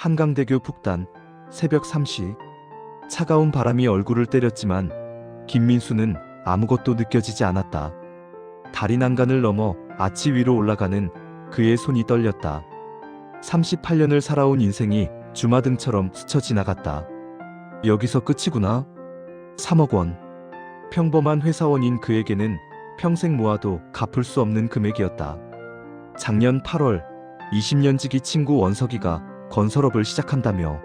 한강대교 북단 새벽 3시. 차가운 바람이 얼굴을 때렸지만 김민수는 아무것도 느껴지지 않았다. 다리 난간을 넘어 아치 위로 올라가는 그의 손이 떨렸다. 38년을 살아온 인생이 주마등처럼 스쳐 지나갔다. 여기서 끝이구나. 3억 원. 평범한 회사원인 그에게는 평생 모아도 갚을 수 없는 금액이었다. 작년 8월 20년 지기 친구 원석이가 건설업을 시작한다며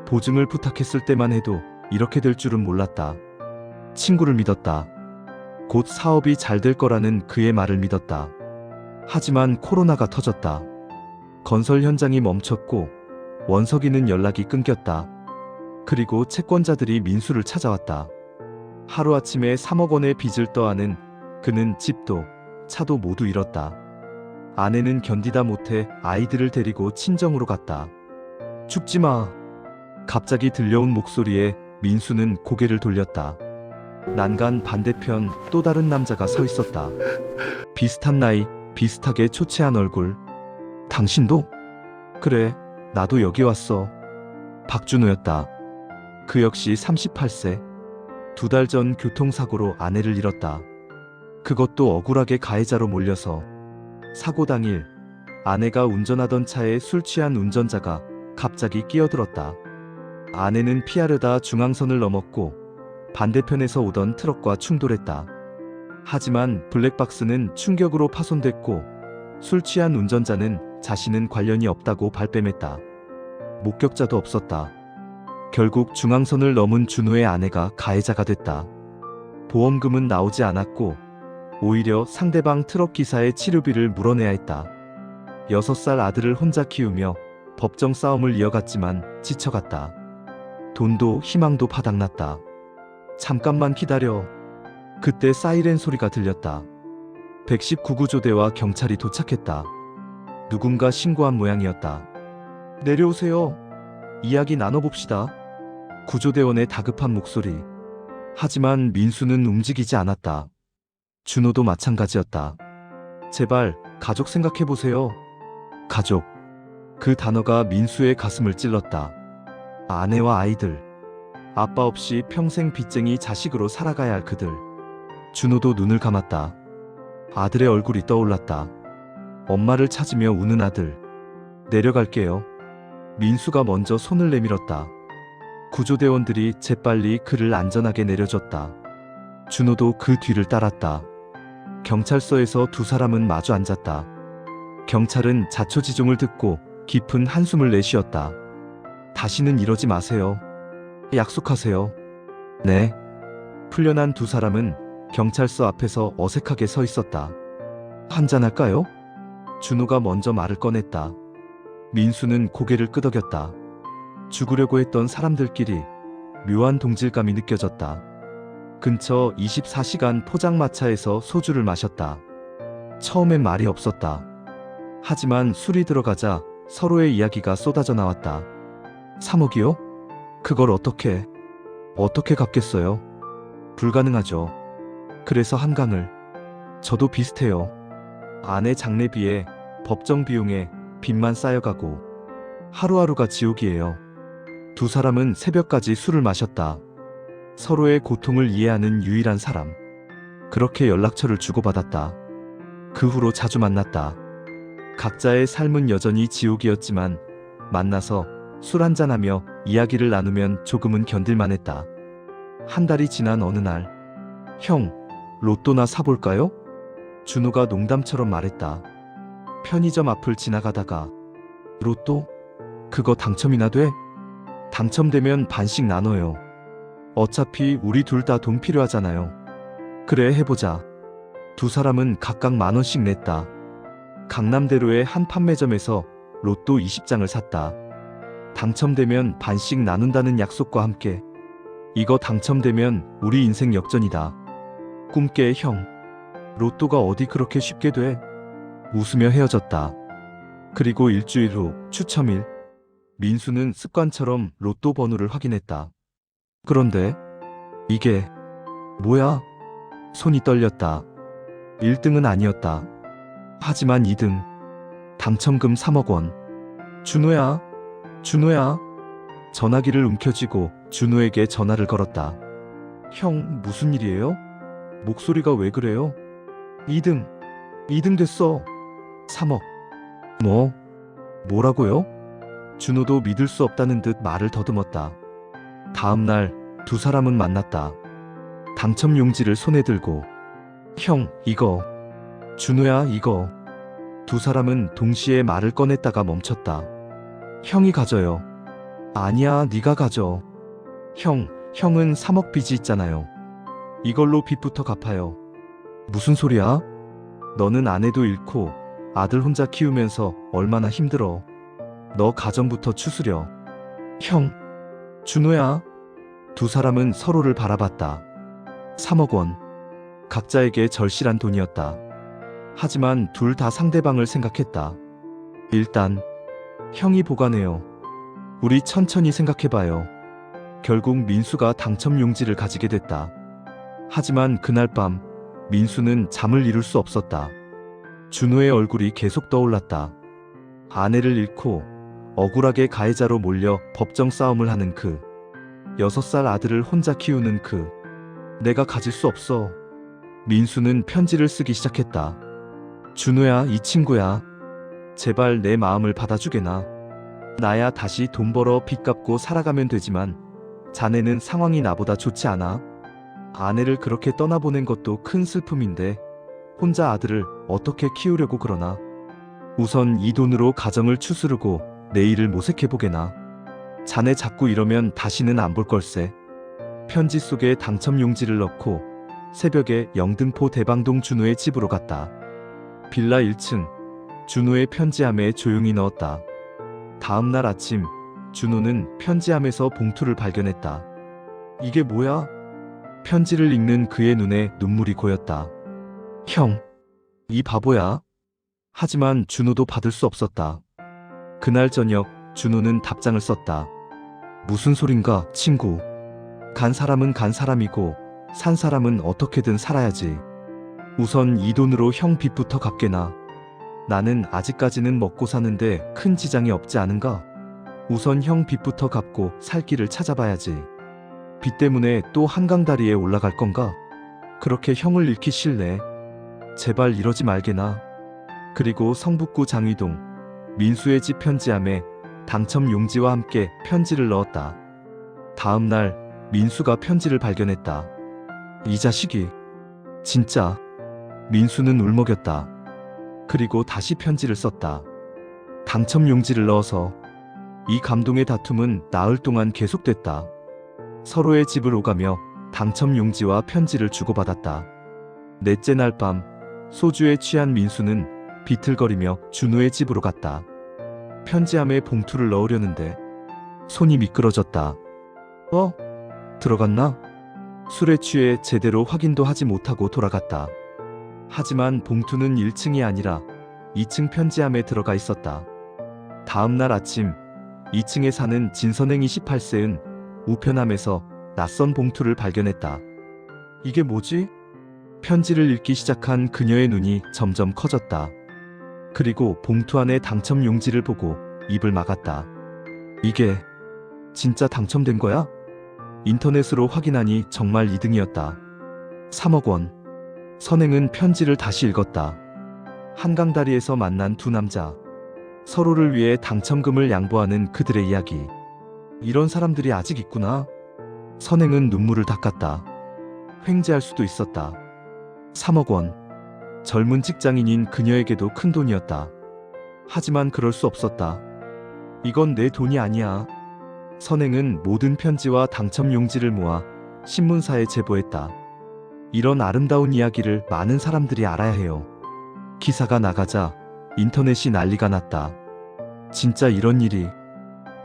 보증을 부탁했을 때만 해도 이렇게 될 줄은 몰랐다. 친구를 믿었다. 곧 사업이 잘 될 거라는 그의 말을 믿었다. 하지만 코로나가 터졌다. 건설 현장이 멈췄고 원석이는 연락이 끊겼다. 그리고 채권자들이 민수를 찾아왔다. 하루아침에 3억 원의 빚을 떠안은 그는 집도 차도 모두 잃었다. 아내는 견디다 못해 아이들을 데리고 친정으로 갔다. 죽지 마. 갑자기 들려온 목소리에 민수는 고개를 돌렸다. 난간 반대편 또 다른 남자가 서 있었다. 비슷한 나이, 비슷하게 초췌한 얼굴. 당신도? 그래, 나도 여기 왔어. 박준호였다. 그 역시 38세. 2달 전 교통사고로 아내를 잃었다. 그것도 억울하게 가해자로 몰려서. 사고 당일 아내가 운전하던 차에 술 취한 운전자가 갑자기 끼어들었다. 아내는 피하려다 중앙선을 넘었고 반대편에서 오던 트럭과 충돌했다. 하지만 블랙박스는 충격으로 파손됐고 술 취한 운전자는 자신은 관련이 없다고 발뺌했다. 목격자도 없었다. 결국 중앙선을 넘은 준호의 아내가 가해자가 됐다. 보험금은 나오지 않았고 오히려 상대방 트럭 기사의 치료비를 물어내야 했다. 6살 아들을 혼자 키우며 법정 싸움을 이어갔지만 지쳐갔다. 돈도 희망도 바닥났다. 잠깐만 기다려. 그때 사이렌 소리가 들렸다. 119구조대와 경찰이 도착했다. 누군가 신고한 모양이었다. 내려오세요. 이야기 나눠봅시다. 구조대원의 다급한 목소리. 하지만 민수는 움직이지 않았다. 준호도 마찬가지였다. 제발 가족 생각해보세요. 가족. 그 단어가 민수의 가슴을 찔렀다. 아내와 아이들. 아빠 없이 평생 빚쟁이 자식으로 살아가야 할 그들. 준호도 눈을 감았다. 아들의 얼굴이 떠올랐다. 엄마를 찾으며 우는 아들. 내려갈게요. 민수가 먼저 손을 내밀었다. 구조대원들이 재빨리 그를 안전하게 내려줬다. 준호도 그 뒤를 따랐다. 경찰서에서 두 사람은 마주 앉았다. 경찰은 자초지종을 듣고 깊은 한숨을 내쉬었다. 다시는 이러지 마세요. 약속하세요. 네. 풀려난 두 사람은 경찰서 앞에서 어색하게 서 있었다. 한잔할까요? 준호가 먼저 말을 꺼냈다. 민수는 고개를 끄덕였다. 죽으려고 했던 사람들끼리 묘한 동질감이 느껴졌다. 근처 24시간 포장마차에서 소주를 마셨다. 처음엔 말이 없었다. 하지만 술이 들어가자 서로의 이야기가 쏟아져 나왔다. 3억이요? 그걸 어떻게 갚겠어요? 불가능하죠. 그래서 한강을. 저도 비슷해요. 아내 장례비에 법정 비용에 빚만 쌓여가고 하루하루가 지옥이에요. 두 사람은 새벽까지 술을 마셨다. 서로의 고통을 이해하는 유일한 사람. 그렇게 연락처를 주고받았다. 그 후로 자주 만났다. 각자의 삶은 여전히 지옥이었지만 만나서 술 한잔하며 이야기를 나누면 조금은 견딜만했다. 한 달이 지난 어느 날, 형, 로또나 사볼까요? 준호가 농담처럼 말했다. 편의점 앞을 지나가다가 로또? 그거 당첨이나 돼? 당첨되면 반씩 나눠요. 어차피 우리 둘 다 돈 필요하잖아요. 그래, 해보자. 두 사람은 각각 10,000원씩 냈다. 강남대로의 한 판매점에서 로또 20장을 샀다. 당첨되면 반씩 나눈다는 약속과 함께. 이거 당첨되면 우리 인생 역전이다. 꿈깨, 형. 로또가 어디 그렇게 쉽게 돼? 웃으며 헤어졌다. 그리고 일주일 후 추첨일. 민수는 습관처럼 로또 번호를 확인했다. 그런데 이게 뭐야? 손이 떨렸다. 1등은 아니었다. 하지만 2등. 당첨금 3억 원. 준호야, 준호야. 전화기를 움켜쥐고 준호에게 전화를 걸었다. 형, 무슨 일이에요? 목소리가 왜 그래요? 2등 됐어. 3억. 뭐라고요? 준호도 믿을 수 없다는 듯 말을 더듬었다. 다음 날 두 사람은 만났다. 당첨 용지를 손에 들고 형, 이거. 준호야, 이거. 두 사람은 동시에 말을 꺼냈다가 멈췄다. 형이 가져요. 아니야, 네가 가져. 형은 3억 빚이 있잖아요. 이걸로 빚부터 갚아요. 무슨 소리야? 너는 아내도 잃고 아들 혼자 키우면서 얼마나 힘들어. 너 가정부터 추스려. 형, 준호야. 두 사람은 서로를 바라봤다. 3억 원. 각자에게 절실한 돈이었다. 하지만 둘 다 상대방을 생각했다. 일단 형이 보관해요. 우리 천천히 생각해봐요. 결국 민수가 당첨 용지를 가지게 됐다. 하지만 그날 밤 민수는 잠을 이룰 수 없었다. 준호의 얼굴이 계속 떠올랐다. 아내를 잃고 억울하게 가해자로 몰려 법정 싸움을 하는 그 6살 아들을 혼자 키우는 그 내가 가질 수 없어. 민수는 편지를 쓰기 시작했다. 준호야, 이 친구야. 제발 내 마음을 받아주게나. 나야 다시 돈 벌어 빚 갚고 살아가면 되지만 자네는 상황이 나보다 좋지 않아. 아내를 그렇게 떠나보낸 것도 큰 슬픔인데 혼자 아들을 어떻게 키우려고 그러나. 우선 이 돈으로 가정을 추스르고 내일을 모색해보게나. 자네 자꾸 이러면 다시는 안 볼 걸세. 편지 속에 당첨 용지를 넣고 새벽에 영등포 대방동 준호의 집으로 갔다. 빌라 1층, 준호의 편지함에 조용히 넣었다. 다음 날 아침, 준호는 편지함에서 봉투를 발견했다. 이게 뭐야? 편지를 읽는 그의 눈에 눈물이 고였다. 형, 이 바보야. 하지만 준호도 받을 수 없었다. 그날 저녁, 준호는 답장을 썼다. 무슨 소린가, 친구. 간 사람은 간 사람이고 산 사람은 어떻게든 살아야지. 우선 이 돈으로 형 빚부터 갚게나. 나는 아직까지는 먹고 사는데 큰 지장이 없지 않은가? 우선 형 빚부터 갚고 살 길을 찾아봐야지. 빚 때문에 또 한강다리에 올라갈 건가? 그렇게 형을 잃기 싫네. 제발 이러지 말게나. 그리고 성북구 장위동 민수의 집 편지함에 당첨 용지와 함께 편지를 넣었다. 다음 날 민수가 편지를 발견했다. 이 자식이 진짜. 민수는 울먹였다. 그리고 다시 편지를 썼다. 당첨 용지를 넣어서. 이 감동의 다툼은 나흘 동안 계속됐다. 서로의 집을 오가며 당첨 용지와 편지를 주고받았다. 넷째 날 밤 소주에 취한 민수는 비틀거리며 준호의 집으로 갔다. 편지함에 봉투를 넣으려는데 손이 미끄러졌다. 들어갔나? 술에 취해 제대로 확인도 하지 못하고 돌아갔다. 하지만 봉투는 1층이 아니라 2층 편지함에 들어가 있었다. 다음 날 아침 2층에 사는 진선행 28세은 우편함에서 낯선 봉투를 발견했다. 이게 뭐지? 편지를 읽기 시작한 그녀의 눈이 점점 커졌다. 그리고 봉투 안에 당첨 용지를 보고 입을 막았다. 이게 진짜 당첨된 거야? 인터넷으로 확인하니 정말 2등이었다. 3억 원. 선행은 편지를 다시 읽었다. 한강다리에서 만난 두 남자. 서로를 위해 당첨금을 양보하는 그들의 이야기. 이런 사람들이 아직 있구나. 선행은 눈물을 닦았다. 횡재할 수도 있었다. 3억 원. 젊은 직장인인 그녀에게도 큰 돈이었다. 하지만 그럴 수 없었다. 이건 내 돈이 아니야. 선행은 모든 편지와 당첨 용지를 모아 신문사에 제보했다. 이런 아름다운 이야기를 많은 사람들이 알아야 해요. 기사가 나가자 인터넷이 난리가 났다. 진짜 이런 일이.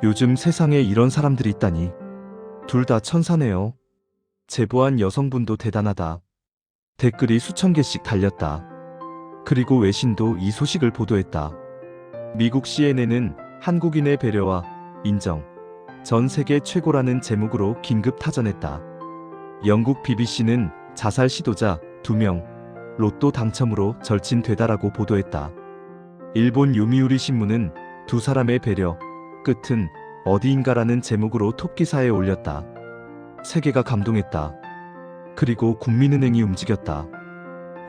요즘 세상에 이런 사람들이 있다니. 둘 다 천사네요. 제보한 여성분도 대단하다. 댓글이 수천 개씩 달렸다. 그리고 외신도 이 소식을 보도했다. 미국 CNN은 한국인의 배려와 인정, 전 세계 최고라는 제목으로 긴급 타전했다. 영국 BBC는 자살 시도자 2명, 로또 당첨으로 절친되다라고 보도했다. 일본 요미우리 신문은 두 사람의 배려, 끝은 어디인가라는 제목으로 톱기사에 올렸다. 세계가 감동했다. 그리고 국민은행이 움직였다.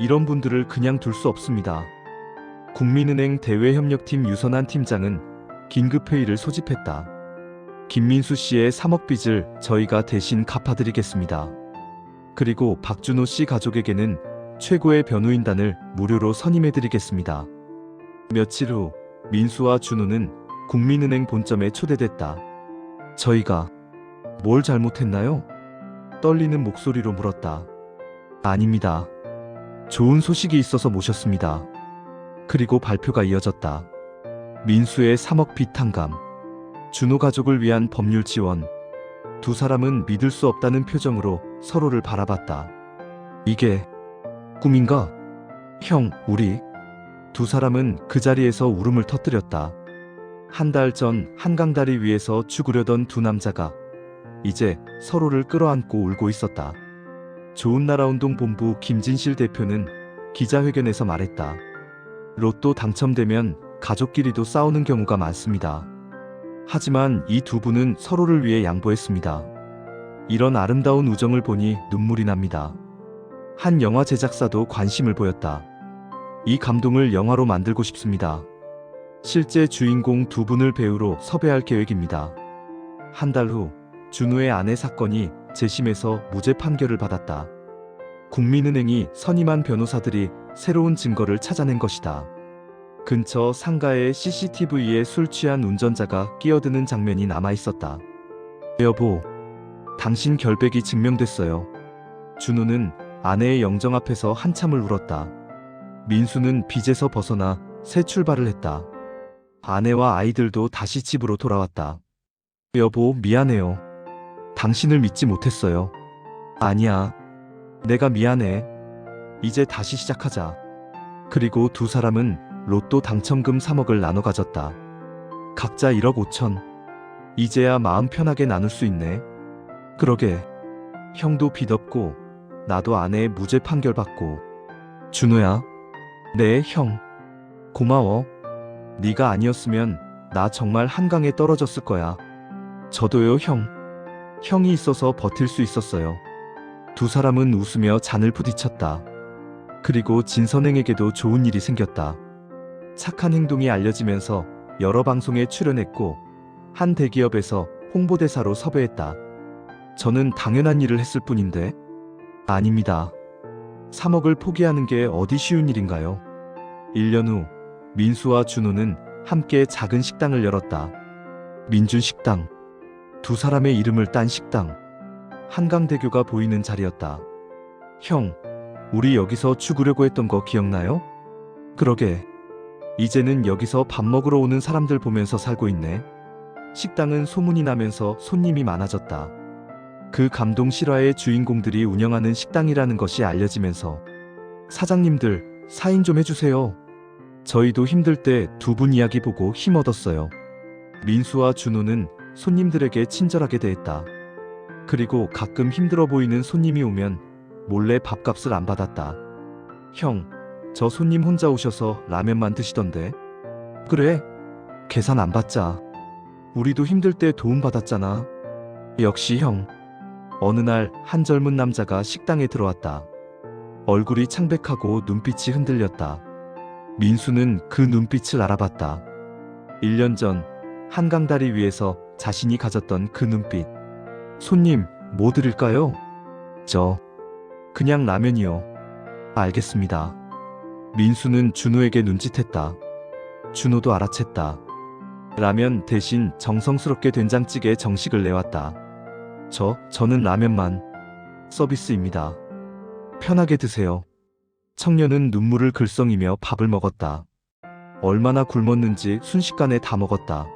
이런 분들을 그냥 둘 수 없습니다. 국민은행 대외협력팀 유선한 팀장은 긴급회의를 소집했다. 김민수 씨의 3억 빚을 저희가 대신 갚아드리겠습니다. 그리고 박준호 씨 가족에게는 최고의 변호인단을 무료로 선임해드리겠습니다. 며칠 후 민수와 준호는 국민은행 본점에 초대됐다. 저희가 뭘 잘못했나요? 떨리는 목소리로 물었다. 아닙니다. 좋은 소식이 있어서 모셨습니다. 그리고 발표가 이어졌다. 민수의 3억 빚 탕감, 준호 가족을 위한 법률 지원. 두 사람은 믿을 수 없다는 표정으로 서로를 바라봤다. 이게 꿈인가? 형, 우리. 두 사람은 그 자리에서 울음을 터뜨렸다. 한 달 전 한강다리 위에서 죽으려던 두 남자가 이제 서로를 끌어안고 울고 있었다. 좋은나라운동본부 김진실 대표는 기자회견에서 말했다. 로또 당첨되면 가족끼리도 싸우는 경우가 많습니다. 하지만 이 두 분은 서로를 위해 양보했습니다. 이런 아름다운 우정을 보니 눈물이 납니다. 한 영화 제작사도 관심을 보였다. 이 감동을 영화로 만들고 싶습니다. 실제 주인공 두 분을 배우로 섭외할 계획입니다. 한 달 후 준호의 아내 사건이 재심에서 무죄 판결을 받았다. 국민은행이 선임한 변호사들이 새로운 증거를 찾아낸 것이다. 근처 상가의 CCTV에 술 취한 운전자가 끼어드는 장면이 남아 있었다. 여보, 당신 결백이 증명됐어요. 준호는 아내의 영정 앞에서 한참을 울었다. 민수는 빚에서 벗어나 새 출발을 했다. 아내와 아이들도 다시 집으로 돌아왔다. 여보, 미안해요. 당신을 믿지 못했어요. 아니야. 내가 미안해. 이제 다시 시작하자. 그리고 두 사람은 로또 당첨금 3억을 나눠 가졌다. 각자 1억 5천. 이제야 마음 편하게 나눌 수 있네. 그러게. 형도 빚 없고 나도 아내의 무죄 판결 받고. 준호야. 네, 형. 고마워. 네가 아니었으면 나 정말 한강에 떨어졌을 거야. 저도요, 형. 형이 있어서 버틸 수 있었어요. 두 사람은 웃으며 잔을 부딪혔다. 그리고 진선행에게도 좋은 일이 생겼다. 착한 행동이 알려지면서 여러 방송에 출연했고 한 대기업에서 홍보대사로 섭외했다. 저는 당연한 일을 했을 뿐인데. 아닙니다. 3억을 포기하는 게 어디 쉬운 일인가요? 1년 후 민수와 준호는 함께 작은 식당을 열었다. 민준식당. 두 사람의 이름을 딴 식당. 한강대교가 보이는 자리였다. 형, 우리 여기서 죽으려고 했던 거 기억나요? 그러게. 이제는 여기서 밥 먹으러 오는 사람들 보면서 살고 있네. 식당은 소문이 나면서 손님이 많아졌다. 그 감동 실화의 주인공들이 운영하는 식당이라는 것이 알려지면서 사장님들, 사인 좀 해주세요. 저희도 힘들 때 두 분 이야기 보고 힘 얻었어요. 민수와 준호는 손님들에게 친절하게 대했다. 그리고 가끔 힘들어 보이는 손님이 오면 몰래 밥값을 안 받았다. 형, 저 손님 혼자 오셔서 라면만 드시던데. 그래, 계산 안 받자. 우리도 힘들 때 도움 받았잖아. 역시 형. 어느 날 한 젊은 남자가 식당에 들어왔다. 얼굴이 창백하고 눈빛이 흔들렸다. 민수는 그 눈빛을 알아봤다. 1년 전 한강다리 위에서 자신이 가졌던 그 눈빛. 손님, 뭐 드릴까요? 그냥 라면이요. 알겠습니다. 민수는 준호에게 눈짓했다. 준호도 알아챘다. 라면 대신 정성스럽게 된장찌개 정식을 내왔다. 저는 라면만. 서비스입니다. 편하게 드세요. 청년은 눈물을 글썽이며 밥을 먹었다. 얼마나 굶었는지 순식간에 다 먹었다.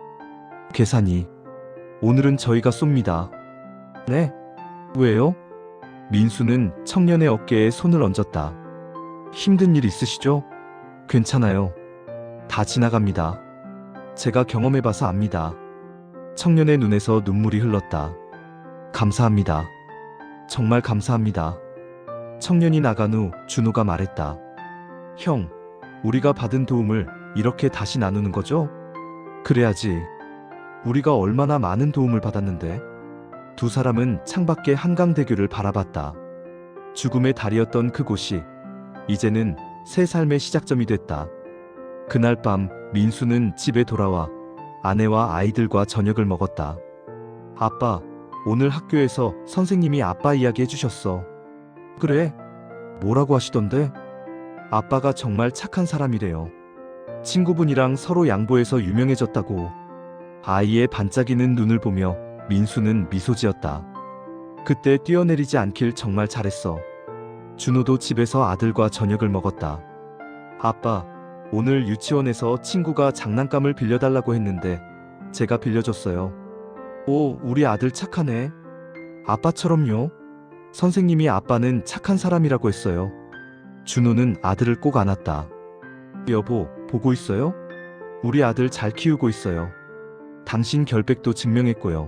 계산이. 오늘은 저희가 쏩니다. 네? 왜요? 민수는 청년의 어깨에 손을 얹었다. 힘든 일 있으시죠? 괜찮아요. 다 지나갑니다. 제가 경험해봐서 압니다. 청년의 눈에서 눈물이 흘렀다. 감사합니다. 정말 감사합니다. 청년이 나간 후 준호가 말했다. 형, 우리가 받은 도움을 이렇게 다시 나누는 거죠? 그래야지. 우리가 얼마나 많은 도움을 받았는데. 두 사람은 창밖의 한강대교를 바라봤다. 죽음의 달이었던 그곳이 이제는 새 삶의 시작점이 됐다. 그날 밤 민수는 집에 돌아와 아내와 아이들과 저녁을 먹었다. 아빠, 오늘 학교에서 선생님이 아빠 이야기 해주셨어. 그래? 뭐라고 하시던데? 아빠가 정말 착한 사람이래요. 친구분이랑 서로 양보해서 유명해졌다고. 아이의 반짝이는 눈을 보며 민수는 미소 지었다. 그때 뛰어내리지 않길 정말 잘했어. 준호도 집에서 아들과 저녁을 먹었다. 아빠, 오늘 유치원에서 친구가 장난감을 빌려달라고 했는데 제가 빌려줬어요. 오, 우리 아들 착하네. 아빠처럼요. 선생님이 아빠는 착한 사람이라고 했어요. 준호는 아들을 꼭 안았다. 여보, 보고 있어요? 우리 아들 잘 키우고 있어요. 당신 결백도 증명했고요.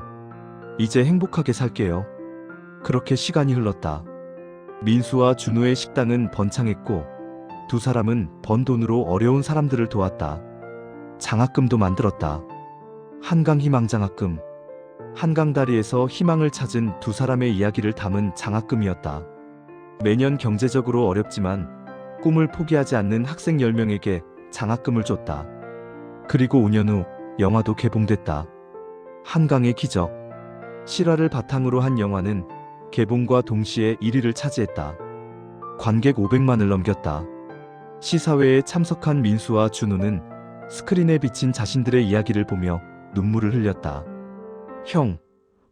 이제 행복하게 살게요. 그렇게 시간이 흘렀다. 민수와 준호의 식당은 번창했고 두 사람은 번 돈으로 어려운 사람들을 도왔다. 장학금도 만들었다. 한강희망장학금. 한강다리에서 희망을 찾은 두 사람의 이야기를 담은 장학금이었다. 매년 경제적으로 어렵지만 꿈을 포기하지 않는 학생 10명에게 장학금을 줬다. 그리고 5년 후 영화도 개봉됐다. 한강의 기적. 실화를 바탕으로 한 영화는 개봉과 동시에 1위를 차지했다. 관객 500만을 넘겼다. 시사회에 참석한 민수와 준호는 스크린에 비친 자신들의 이야기를 보며 눈물을 흘렸다. 형,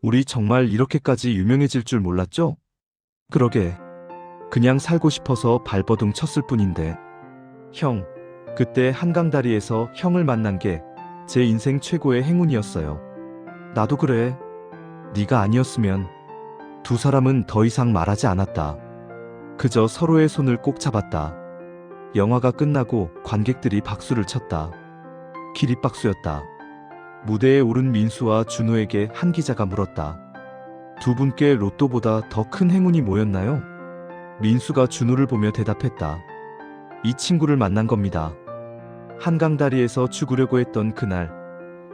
우리 정말 이렇게까지 유명해질 줄 몰랐죠? 그러게. 그냥 살고 싶어서 발버둥 쳤을 뿐인데. 형, 그때 한강다리에서 형을 만난 게 제 인생 최고의 행운이었어요. 나도 그래. 네가 아니었으면. 두 사람은 더 이상 말하지 않았다. 그저 서로의 손을 꼭 잡았다. 영화가 끝나고 관객들이 박수를 쳤다. 기립박수였다. 무대에 오른 민수와 준호에게 한 기자가 물었다. 두 분께 로또보다 더 큰 행운이 뭐였나요? 민수가 준호를 보며 대답했다. 이 친구를 만난 겁니다. 한강다리에서 죽으려고 했던 그날,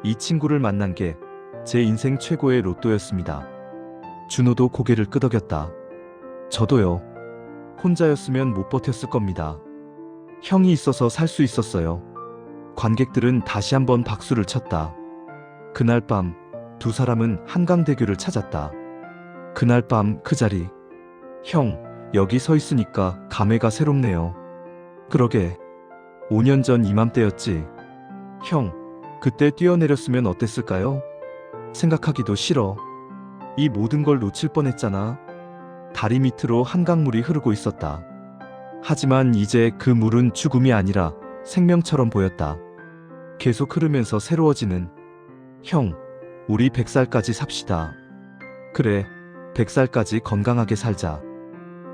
이 친구를 만난 게 제 인생 최고의 로또였습니다. 준호도 고개를 끄덕였다. 저도요. 혼자였으면 못 버텼을 겁니다. 형이 있어서 살 수 있었어요. 관객들은 다시 한번 박수를 쳤다. 그날 밤 두 사람은 한강대교를 찾았다. 그날 밤 그 자리. 형, 여기 서 있으니까 감회가 새롭네요. 그러게. 5년 전 이맘때였지. 형, 그때 뛰어내렸으면 어땠을까요? 생각하기도 싫어. 이 모든 걸 놓칠 뻔했잖아. 다리 밑으로 한강물이 흐르고 있었다. 하지만 이제 그 물은 죽음이 아니라 생명처럼 보였다. 계속 흐르면서 새로워지는. 형, 우리 100살까지 삽시다. 그래, 100살까지 건강하게 살자.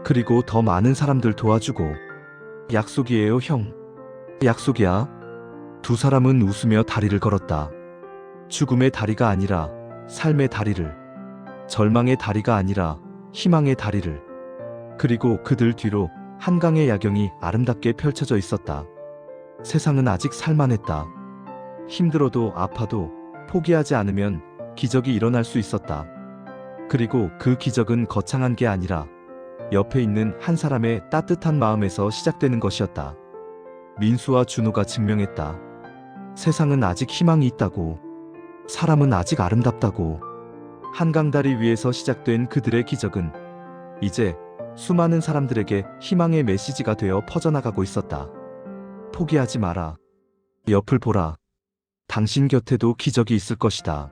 그리고 더 많은 사람들 도와주고. 약속이에요, 형. 약속이야. 두 사람은 웃으며 다리를 걸었다. 죽음의 다리가 아니라 삶의 다리를. 절망의 다리가 아니라 희망의 다리를. 그리고 그들 뒤로 한강의 야경이 아름답게 펼쳐져 있었다. 세상은 아직 살만했다. 힘들어도 아파도 포기하지 않으면 기적이 일어날 수 있었다. 그리고 그 기적은 거창한 게 아니라 옆에 있는 한 사람의 따뜻한 마음에서 시작되는 것이었다. 민수와 준호가 증명했다. 세상은 아직 희망이 있다고. 사람은 아직 아름답다고. 한강다리 위에서 시작된 그들의 기적은 이제 수많은 사람들에게 희망의 메시지가 되어 퍼져나가고 있었다. 포기하지 마라. 옆을 보라. 당신 곁에도 기적이 있을 것이다.